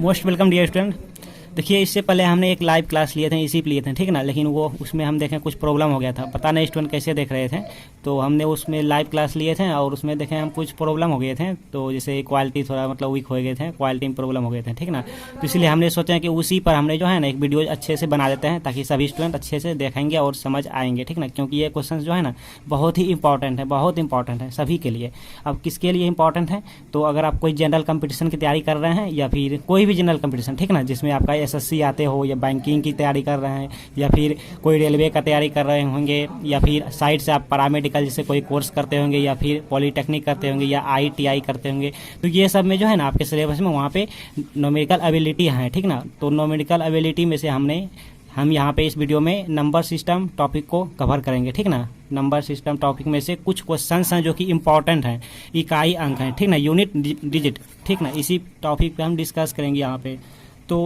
Most welcome dear student. देखिए, इससे पहले हमने एक लाइव क्लास लिए थे, इसी पे लिए थे, ठीक है ना। लेकिन वो उसमें हम देखें कुछ प्रॉब्लम हो गया था, पता नहीं स्टूडेंट कैसे देख रहे थे। तो हमने उसमें लाइव क्लास लिए थे और उसमें देखें हम कुछ प्रॉब्लम हो गए थे। तो जैसे क्वालिटी थोड़ा मतलब वीक हो गए थे, क्वालिटी में प्रॉब्लम हो गए थे, ठीक ना। तो इसलिए हमने सोचा कि उसी पर हमने जो है ना एक वीडियो अच्छे से बना देते हैं, ताकि सभी स्टूडेंट अच्छे से देखेंगे और समझ आएंगे, ठीक ना। क्योंकि ये क्वेश्चन जो है ना बहुत ही इंपॉर्टेंट है, बहुत इंपॉर्टेंट है सभी के लिए। अब किसके लिए इंपॉर्टेंट है, तो अगर आप कोई जनरल कंपटीशन की तैयारी कर रहे हैं या फिर कोई भी जनरल कंपटीशन, ठीक ना, जिसमें आपका एसएससी आते हो या बैंकिंग की तैयारी कर रहे हैं या फिर कोई रेलवे का तैयारी कर रहे होंगे या फिर साइड से आप पैरामेडिकल जैसे कोई कोर्स करते होंगे या फिर पॉलीटेक्निक करते होंगे या आईटीआई करते होंगे, तो ये सब में जो है ना आपके सिलेबस में वहाँ पे न्यूमेरिकल एबिलिटी है, ठीक ना। तो न्यूमेरिकल एबिलिटी में से हम यहाँ पे इस वीडियो में नंबर सिस्टम टॉपिक को कवर करेंगे, ठीक ना। नंबर सिस्टम टॉपिक में से कुछ क्वेश्चंस हैं जो कि इंपॉर्टेंट हैं, इकाई अंक हैं, ठीक ना, यूनिट डिजिट, ठीक ना। इसी टॉपिक पे हम डिस्कस करेंगे यहाँ पे। तो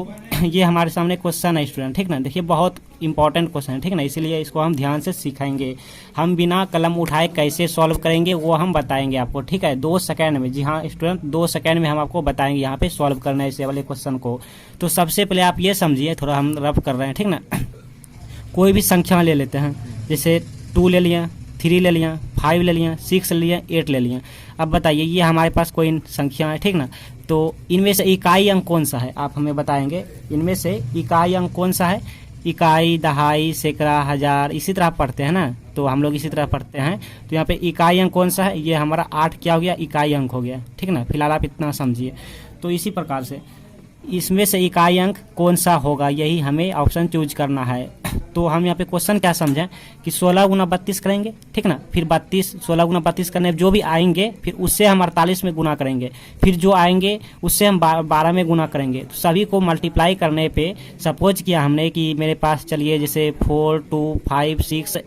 ये हमारे सामने क्वेश्चन है स्टूडेंट, ठीक ना। देखिए, बहुत इंपॉर्टेंट क्वेश्चन है, ठीक ना, इसीलिए इसको हम ध्यान से सीखेंगे। हम बिना कलम उठाए कैसे सॉल्व करेंगे वो हम बताएंगे आपको, ठीक है, 2 सेकंड में। जी हाँ स्टूडेंट, 2 सेकंड में हम आपको बताएंगे यहाँ पे सॉल्व करना है इस वाले क्वेश्चन को। तो सबसे पहले आप ये समझिए, थोड़ा हम रफ कर रहे हैं, ठीक ना। कोई भी संख्या ले लेते हैं, जैसे 2 ले लिया, 3 ले लिया, 5 ले लिया, 6 ले लिया, 8 ले लिया। अब बताइए ये हमारे पास कोई संख्या है, ठीक ना। तो इनमें से इकाई अंक कौन सा है, आप हमें बताएंगे। इनमें से इकाई अंक कौन सा है, इकाई, दहाई, सैकड़ा, हजार, इसी तरह पढ़ते हैं ना। तो हम लोग इसी तरह पढ़ते हैं। तो यहाँ पे इकाई अंक कौन सा है, ये हमारा 8 क्या हो गया, इकाई अंक हो गया, ठीक ना। फिलहाल आप इतना समझिए। तो इसी प्रकार से इसमें से इकाई अंक कौन सा होगा, यही हमें ऑप्शन चूज करना है। तो हम यहाँ पे क्वेश्चन क्या समझें कि 16 गुना 32 करेंगे, ठीक ना। फिर 16 गुना 32 करने जो भी आएंगे फिर उससे हम 48 में गुना करेंगे, फिर जो आएंगे उससे हम 12 में गुना करेंगे। तो सभी को मल्टीप्लाई करने पे सपोज किया हमने कि मेरे पास चलिए जैसे 4, 2, 5, 6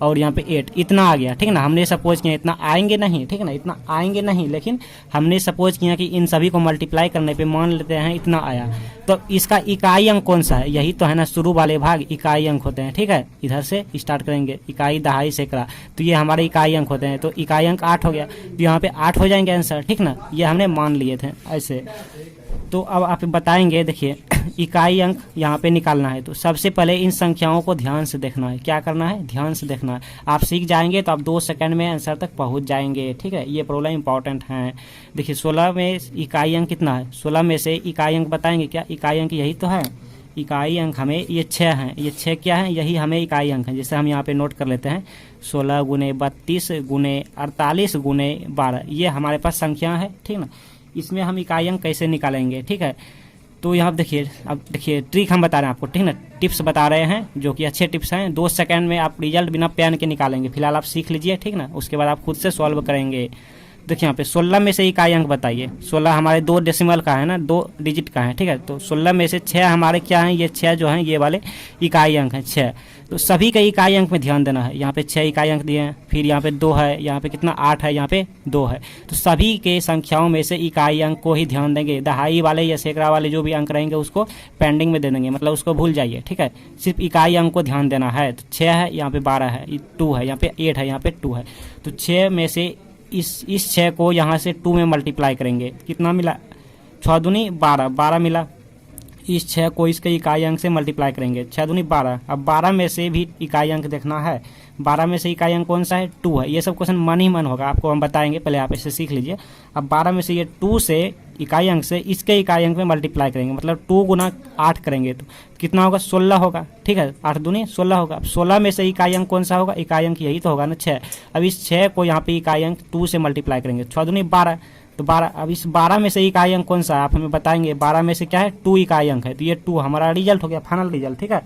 और यहाँ पे 8 इतना आ गया, ठीक ना। हमने सपोज किया इतना आएंगे नहीं, ठीक ना, इतना आएंगे नहीं, लेकिन हमने सपोज किया कि इन सभी को मल्टीप्लाई करने पे मान लेते हैं इतना आया। तो इसका इकाई अंक कौन सा है, यही तो है ना, शुरू वाले भाग इकाई अंक होते हैं, ठीक है। इधर से स्टार्ट करेंगे, इकाई, दहाई, सैकड़ा, तो ये हमारे इकाई अंक होते हैं। तो इकाई अंक 8 हो गया, तो यहाँ पे 8 हो जाएंगे आंसर, ठीक ना। ये हमने मान लिए थे ऐसे। तो अब आप बताएंगे, देखिए इकाई अंक यहाँ पे निकालना है। तो सबसे पहले इन संख्याओं को ध्यान से देखना है। क्या करना है, ध्यान से देखना है। आप सीख जाएंगे तो आप 2 सेकंड में आंसर तक पहुंच जाएंगे, ठीक है। ये प्रॉब्लम इंपॉर्टेंट है। देखिए 16 में इकाई अंक कितना है, 16 में से इकाई अंक बताएंगे क्या, इकाई अंक यही तो है। इकाई अंक हमें ये 6 हैं, ये 6 क्या है, यही हमें इकाई अंक है। जैसे हम यहाँ पे नोट कर लेते हैं 16 गुने 32 गुने 48 गुने 12, ये हमारे पास संख्या है, ठीक ना। इसमें हम इकाई अंक कैसे निकालेंगे, ठीक है। तो यहाँ देखिए, अब देखिए ट्रिक हम बता रहे हैं आपको, ठीक ना, टिप्स बता रहे हैं जो कि अच्छे टिप्स हैं। 2 सेकंड में आप रिजल्ट बिना पेन के निकालेंगे। फिलहाल आप सीख लीजिए, ठीक ना, उसके बाद आप खुद से सॉल्व करेंगे। देखिए यहाँ पे 16 में से इकाई अंक बताइए। 16 हमारे 2 डेसिमल का है ना, 2 डिजिट का है, ठीक है। तो 16 में से 6 हमारे क्या हैं, ये 6 जो हैं ये वाले इकाई अंक हैं, 6। तो सभी के इकाई अंक में ध्यान देना है। यहाँ पे 6 इकाई अंक दिए हैं, फिर यहाँ पे 2 है, यहाँ पे कितना 8 है, यहाँ पे 2 है। तो सभी के संख्याओं में से इकाई अंक को ही ध्यान देंगे। दहाई वाले या सैकड़ा वाले जो भी अंक रहेंगे उसको पेंडिंग में दे देंगे, मतलब उसको भूल जाइए, ठीक है। सिर्फ इकाई अंक को ध्यान देना है। तो 6 है, यहाँ पे 12 है, 2 है, यहाँ पे 8 है, यहाँ पे 2 है। तो 6 में से इस 6 को यहाँ से 2 में मल्टीप्लाई करेंगे, कितना मिला, 6 दूनी 12, 12 मिला। इस 6 को इसके इकाई अंक से मल्टीप्लाई करेंगे, 6 दूनी 12। अब 12 में से भी इकाई अंक देखना है। 12 में से इकाई अंक कौन सा है, 2 है। ये सब क्वेश्चन मन ही मन होगा, आपको हम बताएंगे, पहले आप इसे सीख लीजिए। अब 12 में से ये 2 से इकाई अंक से इसके इकाई अंक में मल्टीप्लाई करेंगे, मतलब 2 गुना 8 करेंगे तो कितना होगा, 16 होगा, ठीक है। 8 दूनी 16 होगा। अब 16 में से इकाई अंक कौन सा होगा, इकाई अंक यही तो होगा ना, 6। अब इस 6 को यहाँ पे इकाई अंक 2 से मल्टीप्लाई करेंगे, 6 दूनी 12, तो 12। अब इस 12 में से इकाई अंक कौन सा है, आप हमें बताएंगे। 12 में से क्या है, 2 इकाई अंक है, तो ये 2 हमारा रिजल्ट हो गया, फाइनल रिजल्ट, ठीक है।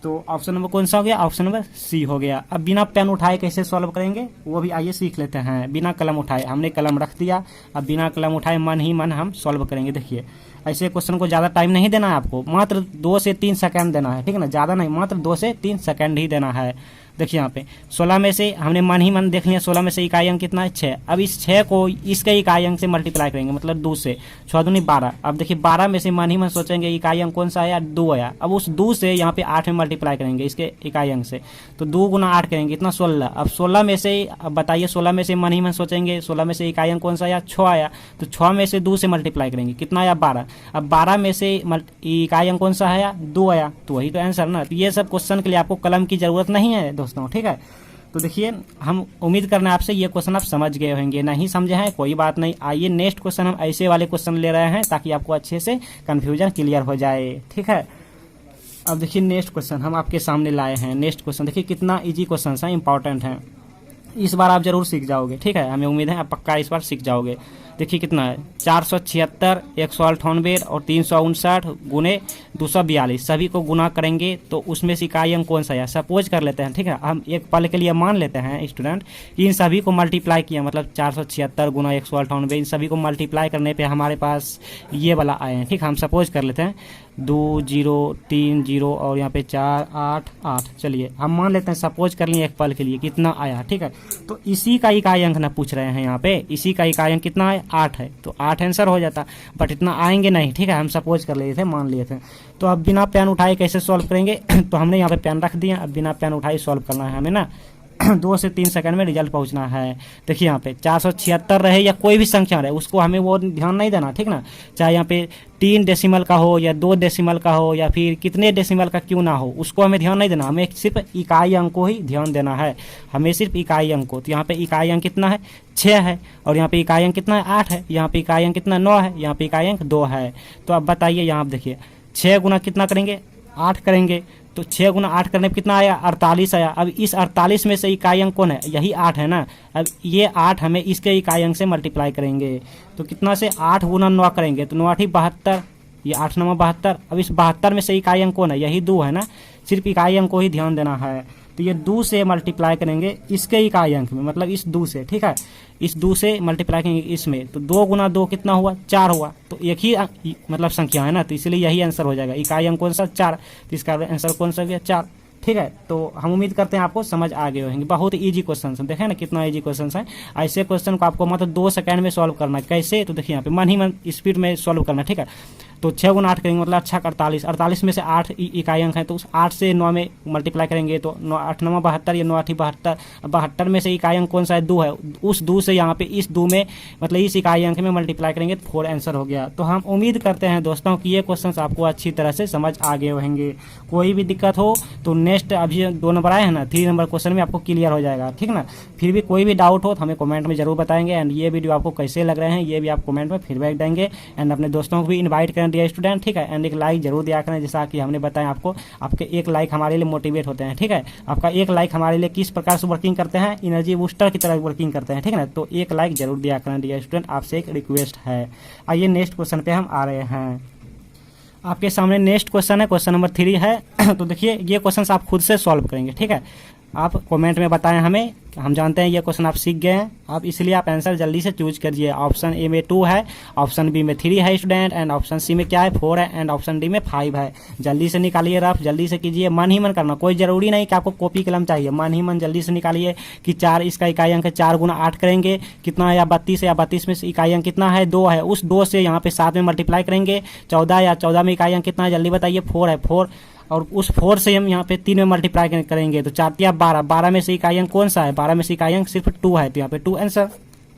तो ऑप्शन नंबर कौन सा हो गया, ऑप्शन नंबर सी हो गया। अब बिना पेन उठाए कैसे सॉल्व करेंगे वो भी आइए सीख लेते हैं। बिना कलम उठाए, हमने कलम रख दिया, अब बिना कलम उठाए मन ही मन हम सॉल्व करेंगे। देखिए ऐसे क्वेश्चन को ज़्यादा टाइम नहीं देना है आपको, मात्र 2 से 3 सेकंड देना है, ठीक है ना, ज़्यादा नहीं, मात्र 2 से 3 सेकंड ही देना है। देखिए यहाँ पे 16 में से हमने मन ही मन देख लिया, 16 में से इकाई अंक कितना है 6। अब इस 6 को इसके इकाई अंक से मल्टीप्लाई करेंगे, मतलब 2 से, 6 दूनी 12। अब देखिए 12 में से मन ही मन सोचेंगे इकाई अंक कौन सा आया, 2 आया। अब उस 2 से यहाँ पे 8 में मल्टीप्लाई करेंगे इसके इकाई अंक से, तो 2 गुना 8 करेंगे कितना 16। अब 16 में से, अब बताइए 16 में से मन ही मन सोचेंगे 16 में से इकाई अंक कौन सा आया, 6 आया। तो 6 में से 2 से मल्टीप्लाई करेंगे कितना आया 12। अब 12 में से इकाई अंक कौन सा आया, 2 आया। तो वही तो आंसर ना। तो ये सब क्वेश्चन के लिए आपको कलम की जरूरत नहीं है दोस्तों, ठीक है। तो देखिए हम उम्मीद करना है आपसे ये क्वेश्चन आप समझ गए होंगे, नहीं समझे हैं कोई बात नहीं। आइए नेक्स्ट क्वेश्चन हम ऐसे वाले क्वेश्चन ले रहे हैं ताकि आपको अच्छे से कंफ्यूजन क्लियर हो जाए, ठीक है। अब देखिए नेक्स्ट क्वेश्चन हम आपके सामने लाए हैं। नेक्स्ट क्वेश्चन देखिए कितना इजी क्वेश्चन है, इंपॉर्टेंट है, इस बार आप जरूर सीख जाओगे, ठीक है। हमें उम्मीद है आप पक्का इस बार सीख जाओगे। देखिए कितना है 476, 198 और 359 गुने 242, सभी को गुना करेंगे तो उसमें से इकाई अंक कौन सा है। सपोज कर लेते हैं, ठीक है, हम एक पल के लिए मान लेते हैं स्टूडेंट कि इन सभी को मल्टीप्लाई किया, मतलब 476 गुना 198, इन सभी को मल्टीप्लाई करने पे हमारे पास ये वाला आए हैं, ठीक है। हम सपोज कर लेते हैं 2 0 3 0 और यहाँ पे 4 8 8, चलिए हम मान लेते हैं, सपोज कर लिए एक पल के लिए कितना आया, ठीक है। तो इसी का इकाई अंक ना पूछ रहे हैं यहाँ पे, इसी का इकाई अंक कितना है 8 है, तो 8 आंसर हो जाता, बट इतना आएंगे नहीं, ठीक है। हम सपोज कर लिए थे, मान लिए थे। तो अब बिना पेन उठाए कैसे सॉल्व करेंगे तो हमने यहाँ पे पेन रख दिया, अब बिना पेन उठाए सॉल्व करना है हमें ना 2 से 3 सेकंड में रिजल्ट पहुंचना है। देखिए यहाँ पे 476 रहे या कोई भी संख्या रहे उसको हमें वो ध्यान नहीं देना, ठीक ना। चाहे यहाँ पे 3 डेसिमल का हो या 2 डेसिमल का हो या फिर कितने डेसिमल का क्यों ना हो, उसको हमें ध्यान नहीं देना, हमें सिर्फ इकाई अंक को ही ध्यान देना है, हमें सिर्फ इकाई अंक को। तो यहाँ पे इकाई अंक कितना है 6 है, और यहाँ पे इकाई अंक कितना है 8 है, यहाँ पे इकाई अंक कितना 9 है, यहाँ पे इकाई अंक 2 है। तो अब बताइए यहाँ आप देखिए 6 गुना कितना करेंगे 8 करेंगे, तो 6 गुना 8 करने पर कितना आया 48 आया। अब इस 48 में से इकाई अंक कौन है, यही 8 है ना। अब ये 8 हमें इसके इकाई अंक से मल्टीप्लाई करेंगे, तो कितना से 8 गुना 9 करेंगे, तो 9 8 72, ये 8 9 72। अब इस 72 में से इकाई अंक कौन है, यही 2 है ना, सिर्फ इकाई अंक को ही ध्यान देना है। तो ये 2 से मल्टीप्लाई करेंगे इसके इकाई अंक में, मतलब इस 2 से, ठीक है, इस 2 से मल्टीप्लाई करेंगे इसमें, तो 2 गुना 2 कितना हुआ 4 हुआ। तो एक ही मतलब संख्या है ना, तो इसलिए यही आंसर हो जाएगा, इकाई अंक कौन सा 4, तो इसका आंसर कौन सा गया 4, ठीक है। तो हम उम्मीद करते हैं आपको समझ आ गए होंगे, बहुत इजी क्वेश्चन है, देखें ना कितना इजी क्वेश्चन है। ऐसे क्वेश्चन को आपको मतलब 2 सेकंड में सॉल्व करना है, कैसे, तो देखिए यहाँ पे मन ही मन स्पीड में सॉल्व करना है, ठीक है। तो 6 गुना 8 करेंगे मतलब 6 48, 48 में से 8 इकाई अंक है, तो उस 8 से 9 में मल्टीप्लाई करेंगे तो 9 8 9 72, या 9 8 72। 72 में से इकाई अंक कौन सा है 2 है, उस 2 से यहाँ पे इस 2 में मतलब इस इकाई अंक में मल्टीप्लाई करेंगे तो 4 आंसर हो गया। तो हम उम्मीद करते हैं दोस्तों कि ये क्वेश्चन आपको अच्छी तरह से समझ आ गए होंगे। कोई भी दिक्कत हो तो नेक्स्ट अभी 2 नंबर आए हैं ना, 3 नंबर क्वेश्चन में आपको क्लियर हो जाएगा, ठीक ना। फिर भी कोई भी डाउट हो तो हमें कमेंट में जरूर बताएंगे। एंड ये वीडियो आपको कैसे लग रहे हैं ये भी आप कमेंट में फीडबैक देंगे। एंड अपने दोस्तों को भी इन्वाइट करें डियर स्टूडेंट, ठीक है। एंड एक लाइक जरूर दिया करें, जैसा कि हमने बताया आपको, आपके एक लाइक हमारे लिए मोटिवेट होते हैं, ठीक है। आपका एक लाइक हमारे लिए किस प्रकार से वर्किंग करते हैं, एनर्जी बूस्टर की तरह वर्किंग करते हैं, ठीक है ना। तो एक लाइक जरूर दिया करें डियर स्टूडेंट, आपसे एक रिक्वेस्ट है। आइए नेक्स्ट क्वेश्चन पे हम आ रहे हैं। आपके सामने नेक्स्ट क्वेश्चन है, क्वेश्चन नंबर 3 है। तो देखिए ये क्वेश्चन आप खुद से सॉल्व करेंगे, ठीक है। आप कमेंट में बताएं हमें, हम जानते हैं ये क्वेश्चन आप सीख गए हैं, आप इसलिए आप आंसर जल्दी से चूज करिए। ऑप्शन ए में 2 है, ऑप्शन बी में 3 है स्टूडेंट, एंड ऑप्शन सी में क्या है 4 है, एंड ऑप्शन डी में 5 है। जल्दी से निकालिए रफ, जल्दी से कीजिए, मन ही मन करना, कोई जरूरी नहीं कि आपको कॉपी कलम चाहिए, मन ही मन जल्दी से निकालिए कि 4 इसका इकाई अंक है, 4 गुना 8 करेंगे कितना है, या 32 है, या 32 में से इकाई अंक कितना है 2 है, उस 2 से यहाँ पे 7 में मल्टीप्लाई करेंगे 14, या 14 में इकाई अंक कितना है जल्दी बताइए 4 है, 4, और उस 4 से हम यहाँ पे 3 में मल्टीप्लाई करेंगे तो 4 या 12, 12 में से इकाई अंक कौन सा है, 12 में से इकाई अंक सिर्फ 2 है, तो यहाँ पे 2 आंसर,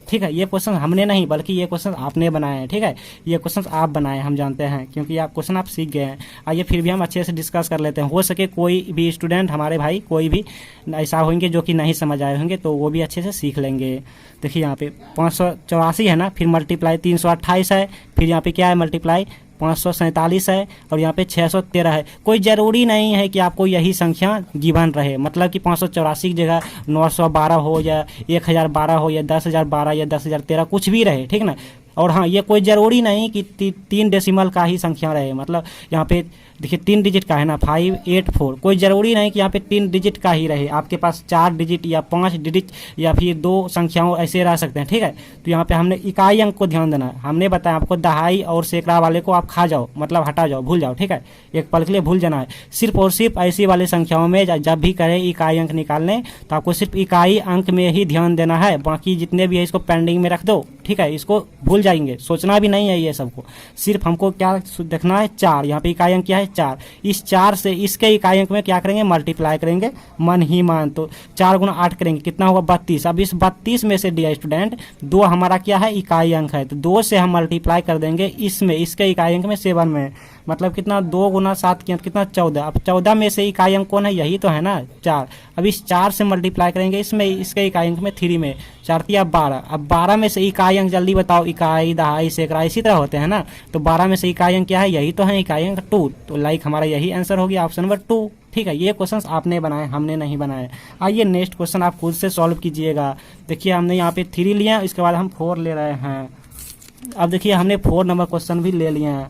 ठीक है। ये क्वेश्चन हमने नहीं बल्कि ये क्वेश्चन आपने बनाए हैं, ठीक है। ये क्वेश्चन आप बनाए हम जानते हैं, क्योंकि आप क्वेश्चन आप सीख गए हैं। आइए फिर भी हम अच्छे से डिस्कस कर लेते हैं, हो सके कोई भी स्टूडेंट हमारे भाई कोई भी ऐसा होंगे जो कि नहीं समझ आए होंगे तो वो भी अच्छे से सीख लेंगे। देखिए यहाँ पे 584 है ना, फिर मल्टीप्लाई 328 है, फिर यहाँ पे क्या है मल्टीप्लाई 547 है, और यहाँ पे 613 है। कोई ज़रूरी नहीं है कि आपको यही संख्या गिवन रहे, मतलब कि 584 की जगह 912 हो या 1012 हो या 10,012 या 10,013 कुछ भी रहे, ठीक ना। और हाँ, ये कोई ज़रूरी नहीं कि 3 डेसिमल का ही संख्या रहे, मतलब यहाँ पे देखिए 3 डिजिट का है ना 584, कोई ज़रूरी नहीं कि यहाँ पे 3 डिजिट का ही रहे, आपके पास 4 डिजिट या 5 डिजिट या फिर 2 संख्याओं ऐसे रह सकते हैं, ठीक है। तो यहाँ पे हमने इकाई अंक को ध्यान देना है। हमने बताया आपको दहाई और सैकड़ा वाले को आप खा जाओ, मतलब हटा जाओ, भूल जाओ, ठीक है, एक पल के लिए भूल जाना है। सिर्फ और सिर्फ ऐसी वाली संख्याओं में जब भी करें इकाई अंक निकालने, तो आपको सिर्फ इकाई अंक में ही ध्यान देना है, बाकी जितने भी है इसको पेंडिंग में रख दो, ठीक है, इसको भूल जाएंगे, सोचना भी नहीं है ये सबको। सिर्फ हमको क्या देखना है, 4, यहाँ पे इकाई अंक क्या है 4, इस 4 से इसके इकाई अंक में क्या करेंगे, मल्टीप्लाई करेंगे मन ही मान। तो 4 गुना 8 करेंगे, कितना होगा 32। अब इस 32 में से डियर स्टूडेंट 2 हमारा क्या है, इकाई अंक है, तो 2 से हम मल्टीप्लाई कर देंगे इसमें, इसके इकाई अंक में 7 में, मतलब कितना 2 गुना 7 कितना 14। अब 14 में से इकाई अंक कौन है, यही तो है ना 4। अब इस 4 से मल्टीप्लाई करेंगे इसमें, इसके इकाई अंक में 3 में, 4 3 12। अब 12 में से इकाई अंक जल्दी बताओ, इकाई दहाई सैकड़ा इसी तरह होते हैं ना, तो 12 में से इकाई अंक क्या है, यही तो है इकाई अंक 2। तो लाइक हमारा यही आंसर हो गया, ऑप्शन नंबर 2, ठीक है। ये क्वेश्चन आपने बनाए, हमने नहीं बनाए। आइए नेक्स्ट क्वेश्चन आप खुद से सॉल्व कीजिएगा। देखिए हमने यहाँ पे 3 लिया, इसके बाद हम 4 ले रहे हैं। अब देखिए हमने 4 नंबर क्वेश्चन भी ले लिए हैं।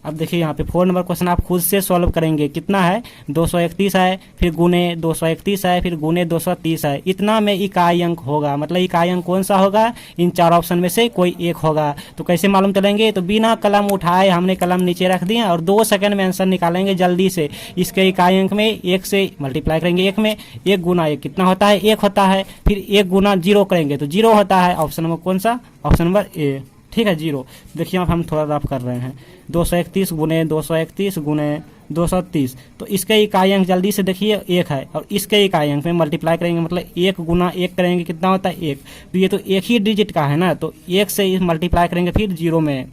अब देखिए यहाँ पे 4 नंबर क्वेश्चन आप खुद से सॉल्व करेंगे। कितना है, 231 है, फिर गुने 231 है, फिर गुने 230 है, इतना में इकाई अंक होगा, मतलब इकाई अंक कौन सा होगा, इन 4 ऑप्शन में से कोई एक होगा। तो कैसे मालूम चलेंगे, तो बिना कलम उठाए हमने कलम नीचे रख दिया और 2 सेकंड में आंसर निकालेंगे जल्दी से। इसके इकाई अंक में 1 से मल्टीप्लाई करेंगे, 1 में 1 गुना 1 कितना होता है, 1 होता है, फिर 1 गुना 0 करेंगे तो 0 होता है। ऑप्शन नंबर कौन सा, ऑप्शन नंबर ए, ठीक है 0। देखिए अब हम थोड़ा रफ कर रहे हैं, 231 गुने 231 गुने 230, तो इसके इकाई अंक जल्दी से देखिए 1 है, और इसके इकाई अंक में मल्टीप्लाई करेंगे, मतलब 1 गुना 1 करेंगे कितना होता है 1, तो ये तो एक ही डिजिट का है ना, तो 1 से मल्टीप्लाई करेंगे फिर 0 में,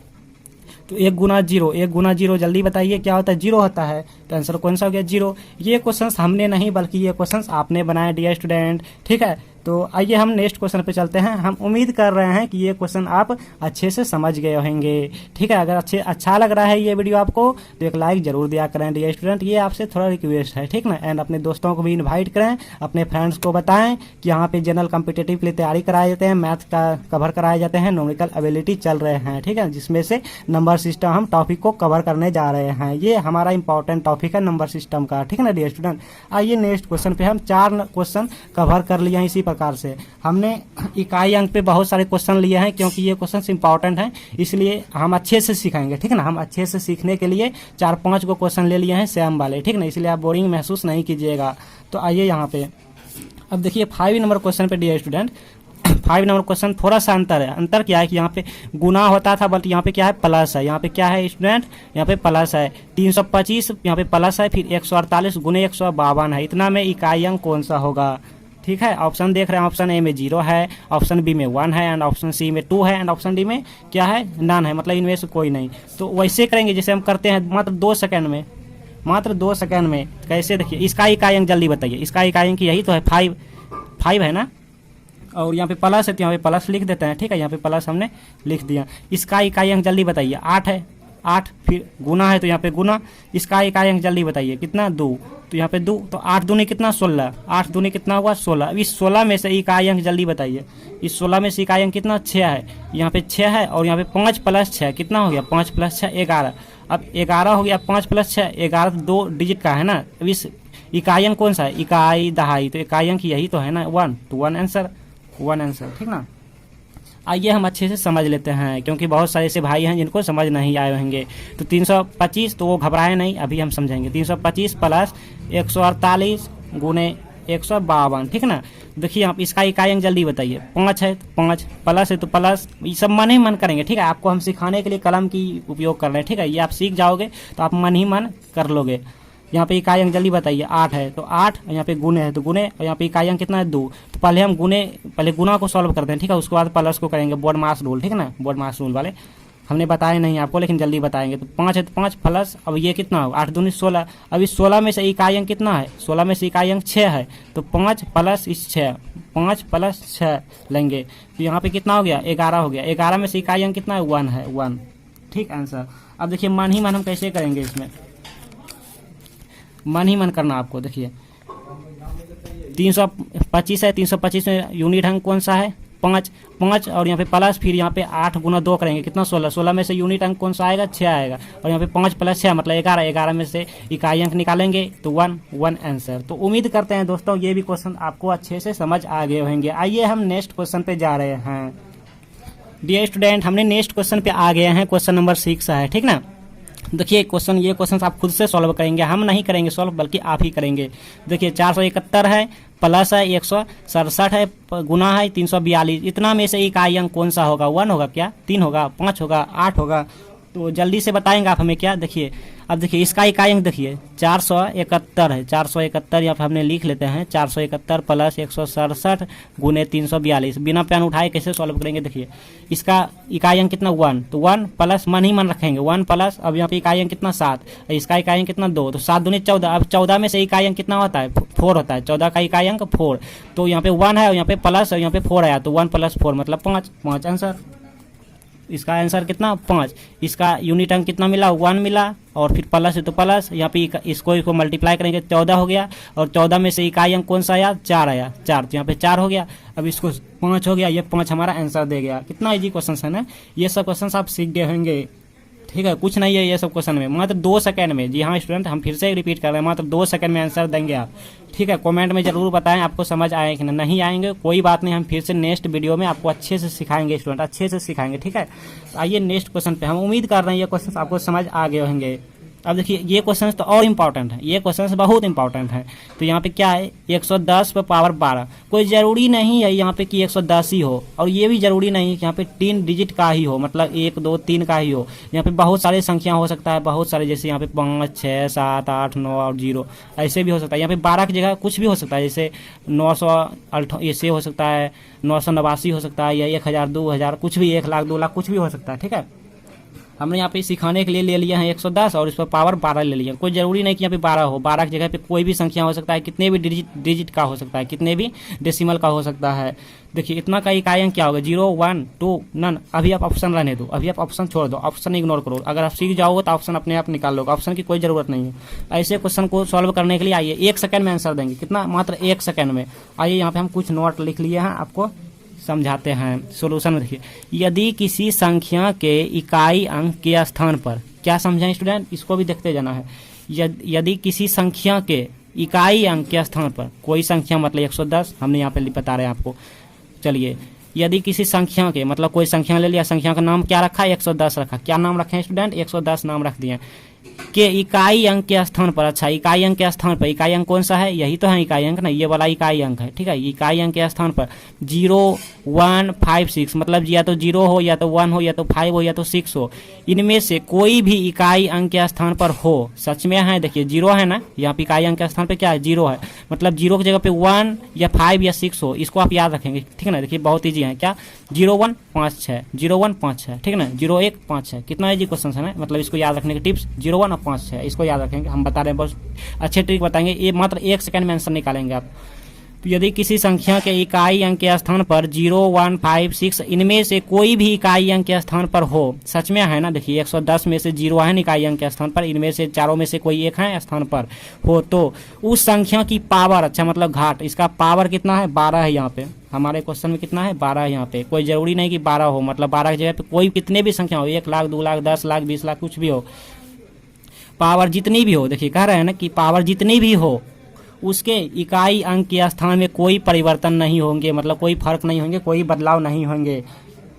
तो 1 गुना 0, 1 गुना 0 जल्दी बताइए क्या होता है, 0 होता है। तो आंसर कौन सा हो गया, 0। ये क्वेश्चंस हमने नहीं बल्कि ये क्वेश्चंस आपने बनाए डियर स्टूडेंट, ठीक है। तो आइए हम नेक्स्ट क्वेश्चन पे चलते हैं। हम उम्मीद कर रहे हैं कि ये क्वेश्चन आप अच्छे से समझ गए होंगे, ठीक है। अगर अच्छा लग रहा है ये वीडियो आपको, तो एक लाइक जरूर दिया करें डियर स्टूडेंट, ये आपसे थोड़ा रिक्वेस्ट है, ठीक ना। एंड अपने दोस्तों को भी इन्वाइट करें, अपने फ्रेंड्स को बताएं कि यहाँ पे जनरल कॉम्पिटिटिव के लिए तैयारी कराए जाते हैं, मैथ का कवर कराए जाते हैं, न्यूमेरिकल एबिलिटी चल रहे हैं, ठीक है, जिसमें से नंबर सिस्टम हम टॉपिक को कवर करने जा रहे हैं। ये हमारा इंपॉर्टेंट टॉपिक है नंबर सिस्टम का, ठीक है ना डियर स्टूडेंट। आइए नेक्स्ट क्वेश्चन पे हम 4 क्वेश्चन कवर कर लिए हैं। इसी प्रकार से हमने इकाई अंक पे बहुत सारे क्वेश्चन लिए हैं, क्योंकि ये क्वेश्चन इंपॉर्टेंट हैं, इसलिए हम अच्छे से सिखाएंगे, ठीक है ना। हम अच्छे से सीखने के लिए 4-5 को क्वेश्चन ले लिए हैं सेम वाले, ठीक ना, इसलिए आप बोरिंग महसूस नहीं कीजिएगा। तो आइए यहाँ पे अब देखिए 5 नंबर क्वेश्चन पे डियर स्टूडेंट, 5 नंबर क्वेश्चन थोड़ा सा अंतर है। अंतर क्या है कि यहाँ पे गुना होता था, बट यहाँ पे क्या है, प्लस है। यहाँ पे क्या है स्टूडेंट, यहाँ पे प्लस है, 325 यहाँ पे प्लस है, फिर 148 गुने 152 है, इतना में इकाई अंक कौन सा होगा, ठीक है। ऑप्शन देख रहे हैं, ऑप्शन ए में 0 है, ऑप्शन बी में 1 है, एंड ऑप्शन सी में 2 है, एंड ऑप्शन डी में क्या है, नन है, मतलब इनमें से कोई नहीं। तो वैसे करेंगे जैसे हम करते हैं मात्र 2 सेकंड में, मात्र 2 सेकंड में। कैसे, देखिए इसका इकाई अंक जल्दी बताइए, इसका इकाई अंक यही तो है 5 है ना, और यहाँ पे प्लस है तो यहाँ पे प्लस लिख देते हैं, ठीक है, यहाँ पे प्लस हमने लिख दिया। इसका इकाई अंक जल्दी बताइए, 8 है, 8, फिर गुना है तो यहाँ पे गुना, इसका इकाई अंक जल्दी बताइए कितना, 2, तो यहाँ पे 2, तो 8 दूनी कितना 16, 8 दूनी कितना हुआ 16। अब इस 16 में से इकाई अंक जल्दी बताइए, इस 16 में से इकाई अंक कितना 6 है, यहाँ पे 6 है, और यहाँ पे 5 + 6 कितना हो गया, 5 + 6 11। अब 11 हो गया, 5 + 6 11, 2 डिजिट का है ना। अब इस इकाई अंक कौन सा है, इकाई दहाई, तो इकाई अंक यही तो है ना 1, तो 1 आंसर, ठीक ना। आइए हम अच्छे से समझ लेते हैं, क्योंकि बहुत सारे ऐसे भाई हैं जिनको समझ नहीं आए होंगे। तो 325, तो वो घबराए नहीं, अभी हम समझेंगे। 325 + 148 गुने 152, ठीक ना। देखिए आप इसका इकाई अंक जल्दी बताइए, 5 है तो 5, प्लस है तो प्लस, ये सब मन ही मन करेंगे, ठीक है। आपको हम सिखाने के लिए कलम की उपयोग कर रहे हैं, ठीक है, ये आप सीख जाओगे तो आप मन ही मन कर लोगे। यहाँ पे इकाई अंक जल्दी बताइए, 8 है तो 8, यहाँ पे गुने है तो गुने, और यहाँ पे इकाई अंक कितना है 2। तो पहले हम पहले गुना को सॉल्व करते हैं, ठीक है, उसके बाद प्लस को करेंगे, बोर्ड मास रूल, ठीक है ना, बोर्ड मास रूल वाले हमने बताए नहीं आपको, लेकिन जल्दी बताएंगे। तो 5 है तो 5 प्लस, अब ये कितना हो, 8 दूनी 16। अब इस 16 में से इकाई अंक कितना है, 16 में से इकाई अंक 6 है, तो 5 + इस 6, 5 + 6 लेंगे, तो यहाँ पे कितना हो गया, 11 हो गया। 11 में से इकाई अंक कितना है, 1 है, 1, ठीक आंसर। अब देखिए मन ही मन हम कैसे करेंगे, इसमें मन ही मन करना आपको। देखिए 325 है, 325 में यूनिट अंक कौन सा है, 5 5 और यहाँ पे प्लस, फिर यहाँ पे 8 गुना 2 करेंगे कितना 16, 16 में से यूनिट अंक कौन सा आएगा 6 आएगा, और यहाँ पे 5 + 6 मतलब 11, 11 में से इकाई अंक निकालेंगे तो 1 1 आंसर। तो उम्मीद करते हैं दोस्तों ये भी क्वेश्चन आपको अच्छे से समझ आ गए होंगे। आइए हम नेक्स्ट क्वेश्चन पे जा रहे हैं। डियर स्टूडेंट, हमने नेक्स्ट क्वेश्चन पे आ गए हैं, क्वेश्चन नंबर 6 है, ठीक ना। देखिए ये क्वेश्चन आप खुद से सॉल्व करेंगे, हम नहीं करेंगे सॉल्व बल्कि आप ही करेंगे। देखिए 471 है, प्लस है 167 है, गुना है 342, इतना में से इकाई अंक कौन सा होगा? 1 होगा क्या, 3 होगा, 5 होगा, 8 होगा? तो जल्दी से बताएंगे आप हमें क्या। देखिए अब देखिए इसका इकाई अंक देखिए 471 है, 471 यहाँ पे हमने लिख लेते हैं 471 प्लस 167 गुने 342, बिना पेन उठाए कैसे सॉल्व करेंगे। देखिए इसका इकाई अंक कितना 1, तो 1 प्लस मन ही मन रखेंगे 1 प्लस, अब यहाँ पे इकाई अंक कितना 7, इसका इकाई अंक कितना 2, तो 7 दूनी 14, अब 14 में से इकाई अंक कितना होता है 4 होता है, 14 का इकाई अंक 4, तो यहाँ पे 1 है और यहाँ पे प्लस और यहाँ पे 4 आया, तो 1 + 4 मतलब 5 आंसर। इसका आंसर कितना 5, इसका यूनिट अंक कितना मिला 1 मिला, और फिर प्लस है तो प्लस, यहाँ पे इसको मल्टीप्लाई करेंगे 14 हो गया, और 14 में से इकाई अंक कौन सा आया 4 आया, 4 तो यहाँ पे 4 हो गया, अब इसको 5 हो गया, ये 5 हमारा आंसर दे गया। कितना इजी क्वेश्चन है ना, ये सब क्वेश्चन आप सीख गए होंगे, ठीक है। कुछ नहीं है ये सब क्वेश्चन में, मात्र 2 सेकंड में, जी हाँ स्टूडेंट हम फिर से रिपीट कर रहे हैं, मात्र 2 सेकंड में आंसर देंगे आप, ठीक है। कमेंट में जरूर बताएं आपको समझ आए कि नहीं आएंगे, कोई बात नहीं, हम फिर से नेक्स्ट वीडियो में आपको अच्छे से सिखाएंगे स्टूडेंट, अच्छे से सिखाएंगे, ठीक है। आइए नेक्स्ट क्वेश्चन पे, हम उम्मीद कर रहे हैं ये क्वेश्चन आपको समझ आ गए होंगे। अब देखिए ये क्वेश्चन तो और इम्पॉर्टेंट है, ये क्वेश्चन बहुत इंपॉर्टेंट है। तो यहाँ पे क्या है 110 पे पावर 12, कोई ज़रूरी नहीं है यहाँ पे कि 110 ही हो, और ये भी ज़रूरी नहीं है कि यहाँ पे 3 डिजिट का ही हो, मतलब 1 2 3 का ही हो। यहाँ पे बहुत सारे संख्या हो सकता है, बहुत सारे, जैसे यहाँ पे 5 6 7 8 9 और 0 ऐसे भी हो सकता है। यहाँ पे 12 की जगह कुछ भी हो सकता है, जैसे 900 ऐसे हो सकता है, 989 हो सकता है, या 1000 2000 कुछ भी, 1 लाख 2 लाख कुछ भी हो सकता है, ठीक है। हमने यहाँ पे सिखाने के लिए ले लिया है 110 और इस पर पावर 12 ले लिया। कोई ज़रूरी नहीं कि यहाँ पे 12 हो, 12 की जगह पे कोई भी संख्या हो सकता है, कितने भी डिजिट का हो सकता है, कितने भी डेसिमल का हो सकता है। देखिए इतना का इकाई अंक क्या होगा 0 1 2 नन। अभी आप ऑप्शन रहने दो, अभी आप ऑप्शन छोड़ दो, ऑप्शन इग्नोर करो, अगर आप सीख जाओगे तो ऑप्शन अपने आप निकाल लोगे, ऑप्शन की कोई ज़रूरत नहीं है। ऐसे क्वेश्चन को सॉल्व करने के लिए आइए 1 सेकंड में आंसर देंगे, कितना मात्र 1 सेकंड में। आइए यहाँ पे हम कुछ नोट लिख लिए हैं, आपको समझाते हैं सोल्यूशन में। देखिए यदि किसी संख्या के इकाई अंक के स्थान पर, क्या समझें स्टूडेंट, इसको भी देखते जाना है। यदि किसी संख्या के इकाई अंक के स्थान पर, कोई संख्या मतलब 110 हमने यहाँ पे बता रहे हैं आपको। चलिए यदि किसी संख्या के, मतलब कोई संख्या ले लिया, संख्या का नाम क्या रखा 110 रखा, क्या नाम रखे स्टूडेंट 110 नाम रख दिए, के इकाई अंक के स्थान पर, अच्छा इकाई अंक के स्थान पर, इकाई अंक कौन सा है, यही तो है इकाई अंक ना, ये वाला इकाई अंक है, ठीक है। इकाई अंक के स्थान पर 0 1 5 6, मतलब या तो 0 हो, या तो 1 हो, या तो 5 हो, या तो 6 हो, इनमें से कोई भी इकाई अंक के स्थान पर हो। सच में है, देखिए 0 है ना, यहाँ पे इकाई अंक के स्थान पर क्या है 0 है, मतलब 0 की जगह पे 1 या 5 या 6 हो, इसको आप याद रखेंगे, ठीक है ना। देखिए बहुत ईजी है, क्या 0 1 5 6, 0 1 5 6, ठीक है ना, 0 1 5 6, कितना ईजी क्वेश्चन है ना, मतलब इसको याद रखने के टिप्स 0 1 और 5 6, इसको याद रखेंगे। हम बता रहे हैं बहुत अच्छे ट्रिक बताएंगे, ये मात्र 1 सेकंड में आंसर निकालेंगे आप। तो यदि किसी संख्या के इकाई अंक के स्थान पर 0 1 5 6 इनमें से कोई भी इकाई अंक के स्थान पर हो, सच में है ना, देखिए 110 में से 0 है इकाई अंक के स्थान पर, इनमें से चारों में से कोई एक है स्थान पर हो, तो उस संख्या की पावर, अच्छा मतलब घाट, इसका पावर कितना है 12 है। यहाँ पे हमारे क्वेश्चन में कितना है 12 है। यहाँ पे कोई जरूरी नहीं कि 12 हो, मतलब 12 की जगह पे कोई कितने भी संख्या हो, 1 लाख 2 लाख 10 लाख 20 लाख कुछ भी हो, पावर जितनी भी हो, देखिए कह रहे हैं ना कि पावर जितनी भी हो उसके इकाई अंक के स्थान में कोई परिवर्तन नहीं होंगे, मतलब कोई फर्क नहीं होंगे, कोई बदलाव नहीं होंगे,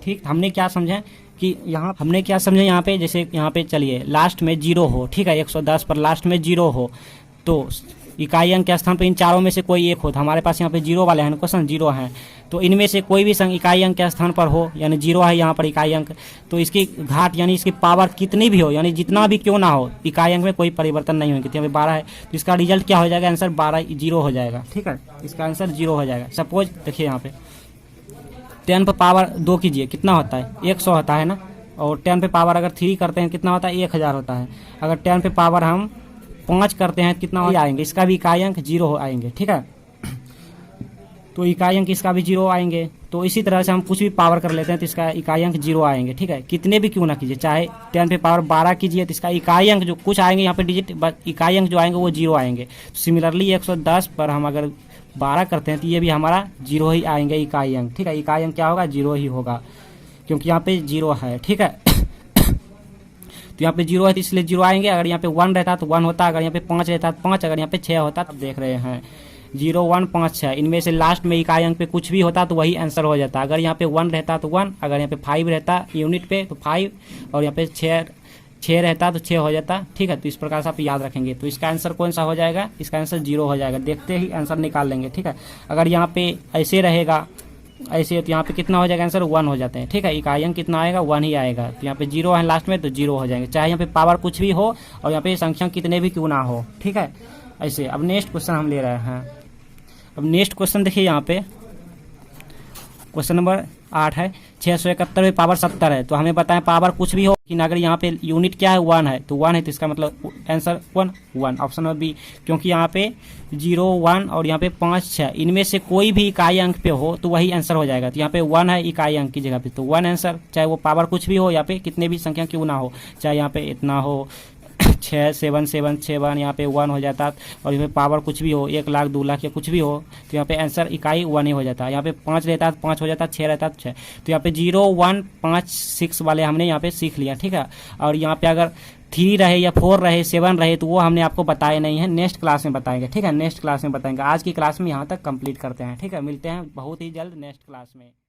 ठीक। हमने क्या समझा कि यहाँ हमने क्या समझा, यहाँ पे जैसे यहाँ पे चलिए लास्ट में 0 हो, ठीक है, 110 पर लास्ट में 0 हो, तो इकाई अंक के स्थान पर इन चारों में से कोई एक हो, तो हमारे पास यहाँ पे 0 वाले हैं क्वेश्चन, 0 हैं, तो इनमें से कोई भी इकाई अंक के स्थान पर हो, यानी 0 है यहाँ पर इकाई अंक, तो इसकी घाट यानी इसकी पावर कितनी भी हो, यानी जितना भी क्यों ना हो, इकाई अंक में कोई परिवर्तन नहीं होगी। यहाँ पे 12 है, तो इसका रिजल्ट क्या हो जाएगा, आंसर 12 0 हो जाएगा, ठीक है, इसका आंसर 0 हो जाएगा। सपोज देखिए यहाँ पे 10 पर पावर 2 कीजिए, कितना होता है 100 होता है ना, और 10 पे पावर अगर 3 करते हैं कितना होता है 1000 होता है। अगर 10 पे पावर हम 5 करते हैं कितना आएंगे, इसका भी इकाई अंक 0 आएंगे, ठीक है, तो इकाई अंक इसका भी 0 आएंगे। तो इसी तरह से हम कुछ भी पावर कर लेते हैं तो इसका इकाई अंक 0 आएंगे, ठीक है, कितने भी क्यों ना कीजिए, चाहे 10 पे पावर 12 कीजिए तो इसका इकाई अंक जो कुछ आएंगे यहाँ पे डिजिट, इकाई अंक जो आएंगे वो 0 आएंगे। तो सिमिलरली 110 पर हम अगर 12 करते हैं तो ये भी हमारा 0 ही आएंगे इकाई अंक, ठीक है। इकाई अंक क्या होगा, 0 ही होगा, क्योंकि यहाँ पे 0 है, ठीक है। तो यहाँ पे 0 है तो इसलिए 0 आएंगे। अगर यहाँ पे 1 रहता तो 1 होता, अगर यहाँ पे 5 रहता तो 5, अगर यहाँ पे 6 होता तो देख रहे हैं 0 1 5 6, इनमें से लास्ट में इकाई अंक पे कुछ भी होता तो वही आंसर हो जाता। अगर यहाँ पे 1 रहता तो 1, अगर यहाँ पे 5 रहता यूनिट पे तो 5, और यहाँ पे 6 रहता तो 6 हो जाता, ठीक है। तो इस प्रकार से आप याद रखेंगे। तो इसका आंसर कौन सा हो जाएगा, इसका आंसर 0 हो जाएगा, देखते ही आंसर निकाल लेंगे, ठीक है। अगर यहाँ पे ऐसे रहेगा, ऐसे तो यहाँ पे कितना हो जाएगा आंसर, 1 हो जाते हैं, ठीक है। इकाई अंक कितना आएगा, 1 ही आएगा। तो यहाँ पे 0 है लास्ट में तो 0 हो जाएंगे, चाहे यहाँ पे पावर कुछ भी हो और यहाँ पे संख्या कितने भी क्यों ना हो, ठीक है। ऐसे अब नेक्स्ट क्वेश्चन हम ले रहे हैं। अब नेक्स्ट क्वेश्चन देखिए, यहाँ पे क्वेश्चन नंबर 8 है। 671 में पावर 70 है, तो हमें बताएं पावर कुछ भी हो, लेकिन अगर यहाँ पे यूनिट क्या है 1 है, तो 1 है तो इसका मतलब आंसर 1 ऑप्शन नंबर बी, क्योंकि यहाँ पे 0 1 और यहाँ पे 5 6 इनमें से कोई भी इकाई अंक पे हो तो वही आंसर हो जाएगा। तो यहाँ पे 1 है इकाई अंक की जगह पे, तो 1 आंसर, चाहे वो पावर कुछ भी हो, यहाँ पे कितने भी संख्या क्यों ना हो, चाहे यहाँ पे इतना हो 6 7 7 6 1, यहाँ पे 1 हो जाता, और यहाँ पे पावर कुछ भी हो 1 लाख 2 लाख या कुछ भी हो, तो यहाँ पे आंसर इकाई 1 ही हो जाता है। यहाँ पे 5 रहता तो 5 हो जाता, 6 रहता तो 6। तो यहाँ पे 0 1 5 6 वाले हमने यहाँ पे सीख लिया, ठीक है। और यहाँ पे अगर 3 रहे या 4 रहे 7 रहे तो वो हमने आपको बताए नहीं है, नेक्स्ट क्लास में बताएंगे, ठीक है। नेक्स्ट क्लास में बताएंगे, आज की क्लास में यहाँ तक कंप्लीट करते हैं, ठीक है। मिलते हैं बहुत ही जल्द नेक्स्ट क्लास में।